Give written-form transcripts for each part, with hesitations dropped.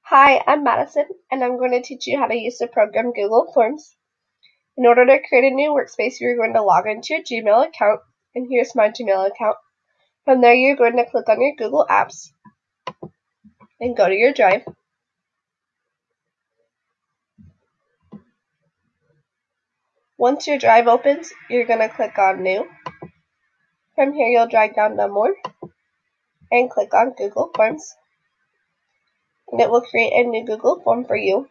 Hi, I'm Madison, and I'm going to teach you how to use the program Google Forms. In order to create a new workspace, you're going to log into your Gmail account, and here's my Gmail account. From there, you're going to click on your Google Apps and go to your Drive. Once your Drive opens, you're going to click on New. From here, you'll drag down to More and click on Google Forms, and it will create a new Google form for you.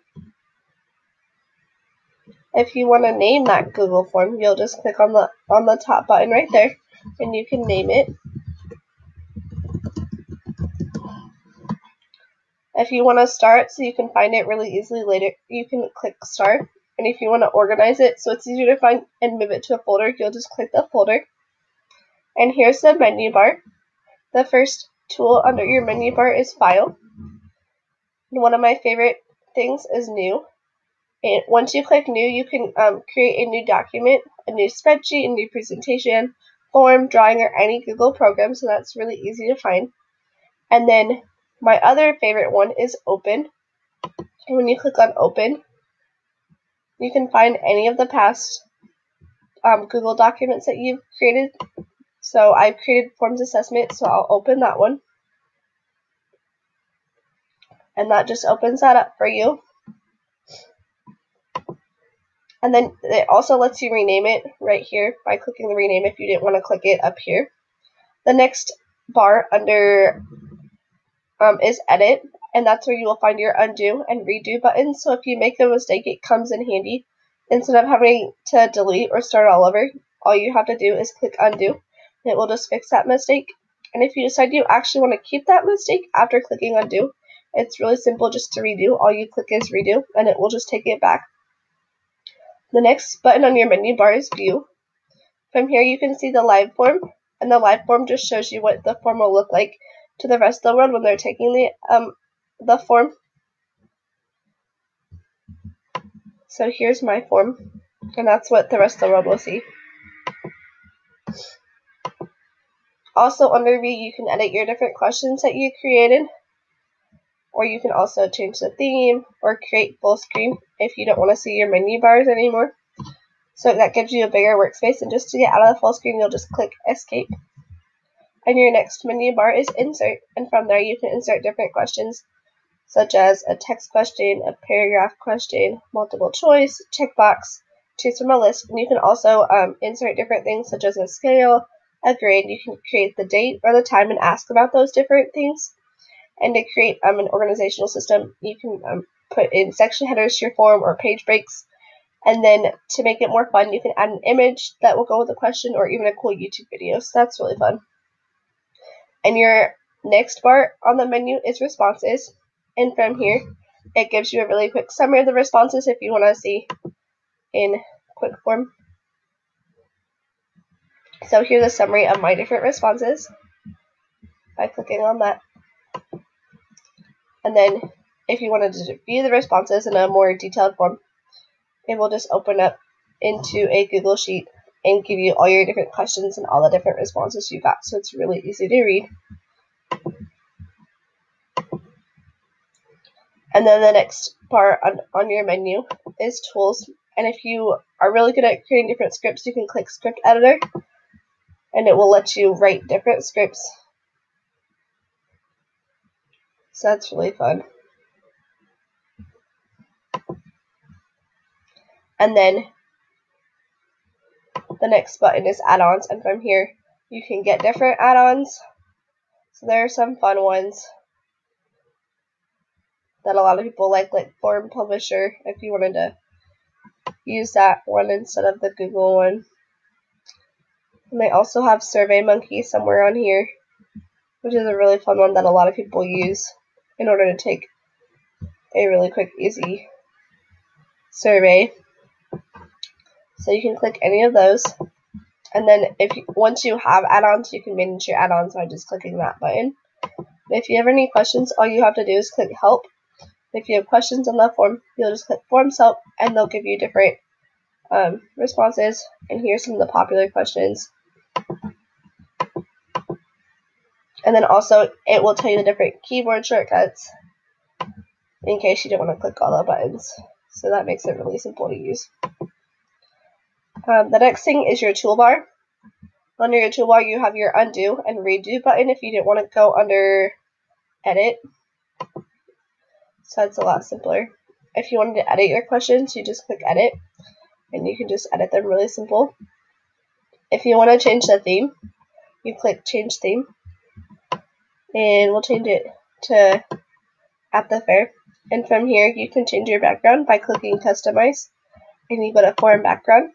If you want to name that Google form, you'll just click on the top button right there, and you can name it. If you want to start so you can find it really easily later, you can click Start. And if you want to organize it so it's easier to find and move it to a folder, you'll just click the folder. And here's the menu bar. The first tool under your menu bar is File. And one of my favorite things is New. And once you click New, you can create a new document, a new spreadsheet, a new presentation, form, drawing, or any Google program, so that's really easy to find. And then my other favorite one is Open. And when you click on Open, you can find any of the past Google documents that you've created. So I've created Forms Assessment, so I'll open that one. And that just opens that up for you. And then it also lets you rename it right here by clicking the rename if you didn't want to click it up here. The next bar under is Edit, and that's where you will find your undo and redo buttons. So if you make a mistake, it comes in handy. Instead of having to delete or start all over, all you have to do is click undo, and it will just fix that mistake. And if you decide you actually want to keep that mistake after clicking undo, it's really simple just to redo. All you click is redo, and it will just take it back. The next button on your menu bar is View. From here, you can see the live form, and the live form just shows you what the form will look like to the rest of the world when they're taking the form. So here's my form, and that's what the rest of the world will see. Also under View, you can edit your different questions that you created, or you can also change the theme or create full screen if you don't want to see your menu bars anymore. So that gives you a bigger workspace, and just to get out of the full screen, you'll just click Escape. And your next menu bar is Insert, and from there you can insert different questions, such as a text question, a paragraph question, multiple choice, checkbox, choose from a list, and you can also insert different things such as a scale, a grade. You can create the date or the time and ask about those different things. And to create an organizational system, you can put in section headers to your form or page breaks. And then to make it more fun, you can add an image that will go with the question or even a cool YouTube video. So that's really fun. And your next bar on the menu is Responses. And from here, it gives you a really quick summary of the responses if you want to see in quick form. So here's a summary of my different responses by clicking on that. And then if you wanted to view the responses in a more detailed form, it will just open up into a Google Sheet and give you all your different questions and all the different responses you got. So it's really easy to read. And then the next bar on your menu is Tools. And if you are really good at creating different scripts, you can click Script Editor, and it will let you write different scripts. So that's really fun. And then the next button is Add-ons, and from here you can get different add-ons. So there are some fun ones that a lot of people like Form Publisher, if you wanted to use that one instead of the Google one. And they also have SurveyMonkey somewhere on here, which is a really fun one that a lot of people use in order to take a really quick, easy survey. So you can click any of those. And then once you have add-ons, you can manage your add-ons by just clicking that button. If you have any questions, all you have to do is click Help. If you have questions on the form, you'll just click Forms Help, and they'll give you different responses. And here's some of the popular questions. And then also, it will tell you the different keyboard shortcuts in case you don't want to click all the buttons. So that makes it really simple to use. The next thing is your toolbar. Under your toolbar, you have your undo and redo button if you didn't want to go under edit. So that's a lot simpler. If you wanted to edit your questions, you just click edit and you can just edit them really simple. If you want to change the theme, you click change theme and we'll change it to at the fair. And from here, you can change your background by clicking customize and you go to form background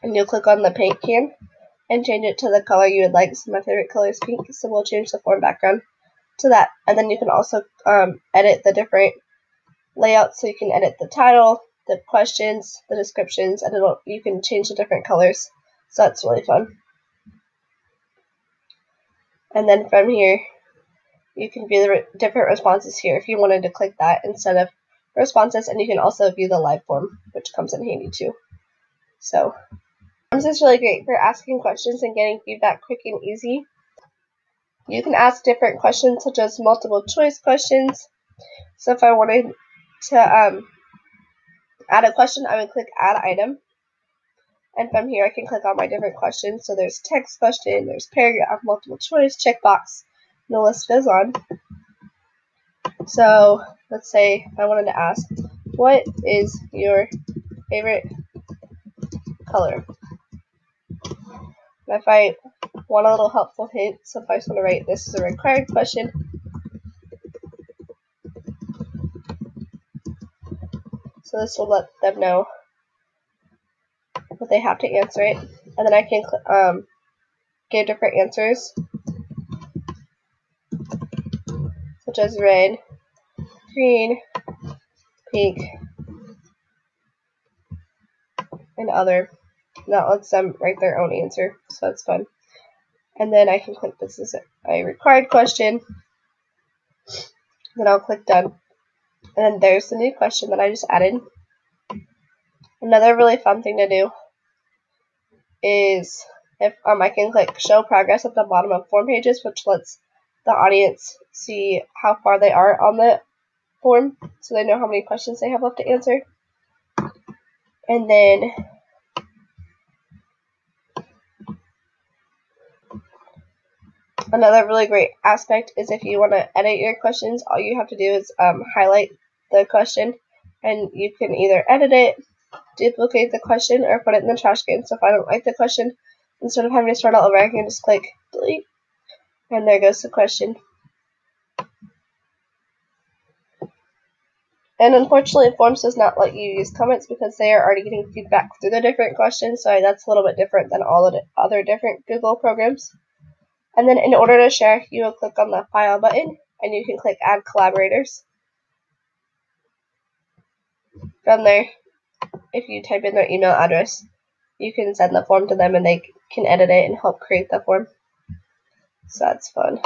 and you'll click on the paint can and change it to the color you would like. So my favorite color is pink, so we'll change the form background to that. And then you can also edit the different layouts, so you can edit the title, the questions, the descriptions, and you can change the different colors. So that's really fun. And then from here, you can view the different responses here if you wanted to click that instead of responses, and you can also view the live form, which comes in handy too. So this is really great for asking questions and getting feedback quick and easy. You can ask different questions such as multiple choice questions. So if I wanted to add a question, I would click add item. And from here I can click on my different questions. So there's text question, there's paragraph, multiple choice, checkbox, and the list goes on. So let's say I wanted to ask, what is your favorite color? And if I want a little helpful hint, so if I just want to write this is a required question, so this will let them know what they have to answer it, and then I can give different answers, such as red, green, pink, and other. And that lets them write their own answer, so that's fun. And then I can click this is a required question, then I'll click done. And then there's the new question that I just added. Another really fun thing to do is if I can click show progress at the bottom of form pages, which lets the audience see how far they are on the form, so they know how many questions they have left to answer. And then another really great aspect is if you want to edit your questions, all you have to do is highlight the question, and you can either edit it, duplicate the question, or put it in the trash can. So if I don't like the question, instead of having to start all over, I can just click delete, and there goes the question. And unfortunately, Forms does not let you use comments because they are already getting feedback through the different questions, so that's a little bit different than all of the other different Google programs. And then in order to share, you will click on the File button, and you can click Add Collaborators. From there, if you type in their email address, you can send the form to them and they can edit it and help create the form. So that's fun.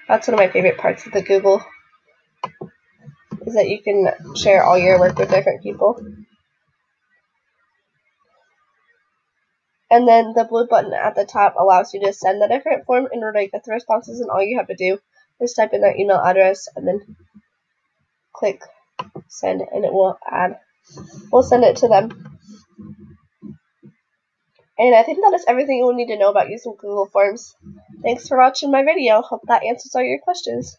That's one of my favorite parts of the Google, is that you can share all your work with different people. And then the blue button at the top allows you to send the different form in order to get the responses, and all you have to do is type in their email address and then click send, and it will send it to them. And I think that is everything you will need to know about using Google Forms. Thanks for watching my video. Hope that answers all your questions.